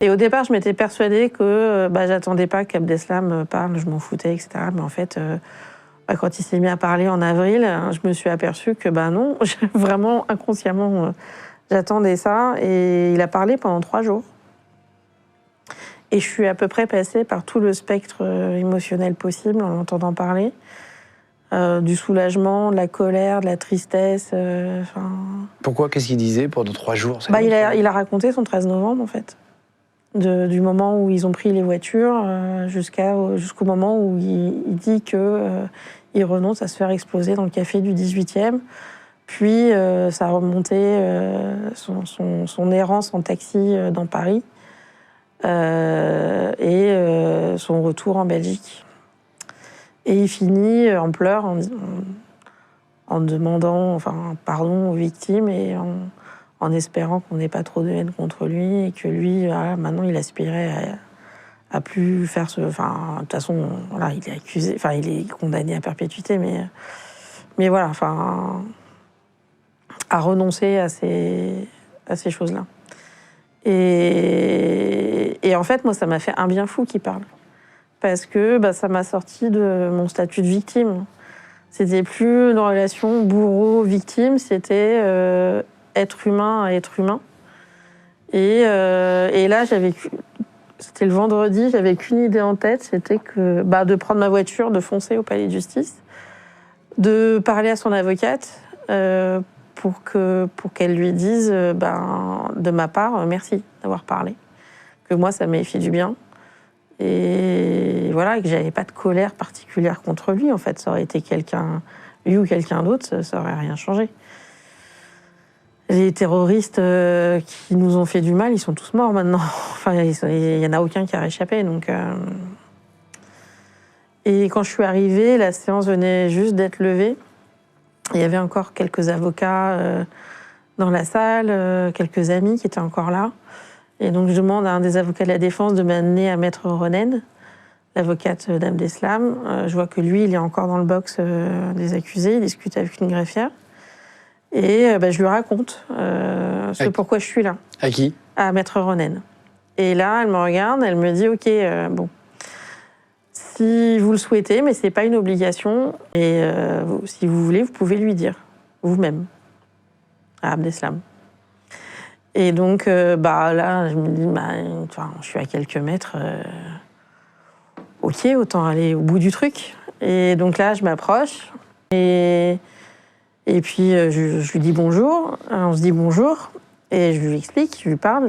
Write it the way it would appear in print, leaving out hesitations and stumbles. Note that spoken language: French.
Et au départ, je m'étais persuadée que j'attendais pas qu'Abdeslam parle, je m'en foutais, etc. Mais en fait, quand il s'est mis à parler en avril, je me suis aperçue que non, vraiment inconsciemment, j'attendais ça. Et il a parlé pendant 3 jours. Et je suis à peu près passée par tout le spectre émotionnel possible en l'entendant parler. Du soulagement, de la colère, de la tristesse. Pourquoi? Qu'est-ce qu'il disait pendant 3 jours? Il a raconté son 13 novembre, en fait. Du moment où ils ont pris les voitures jusqu'au moment où il dit qu'il renonce à se faire exploser dans le café du 18e. Puis ça a remonté son errance en taxi dans Paris et son retour en Belgique. Et il finit en pleurs en demandant pardon aux victimes et en espérant qu'on n'ait pas trop de haine contre lui et que lui, maintenant, il aspirait à plus faire ce... de toute façon, il est accusé, il est condamné à perpétuité, mais voilà, à renoncer à ces choses-là. Et en fait, moi, ça m'a fait un bien fou qu'il parle. Parce que ça m'a sorti de mon statut de victime. C'était plus une relation bourreau-victime, c'était être humain à être humain. Et là, c'était le vendredi, j'avais qu'une idée en tête, c'était de prendre ma voiture, de foncer au palais de justice, de parler à son avocate pour qu'elle lui dise, de ma part, merci d'avoir parlé, que moi, ça m'a fait du bien. Et voilà, que j'avais pas de colère particulière contre lui, en fait. Ça aurait été lui ou quelqu'un d'autre, ça aurait rien changé. Les terroristes qui nous ont fait du mal, ils sont tous morts maintenant. Il y en a aucun qui a réchappé, donc... Et quand je suis arrivée, la séance venait juste d'être levée. Il y avait encore quelques avocats dans la salle, quelques amis qui étaient encore là. Et donc, je demande à un des avocats de la défense de m'amener à Maître Ronen, l'avocate d'Abdeslam. Je vois que lui, il est encore dans le box des accusés, il discute avec une greffière. Et je lui raconte pourquoi je suis là. À qui? À Maître Ronen. Et là, elle me regarde, elle me dit, OK, bon, si vous le souhaitez, mais c'est pas une obligation, et si vous voulez, vous pouvez lui dire, vous-même, à Abdeslam. Et donc, là, je me dis, je suis à quelques mètres, OK, autant aller au bout du truc. Et donc là, je m'approche, et puis je lui dis bonjour, on se dit bonjour, et je lui explique, je lui parle,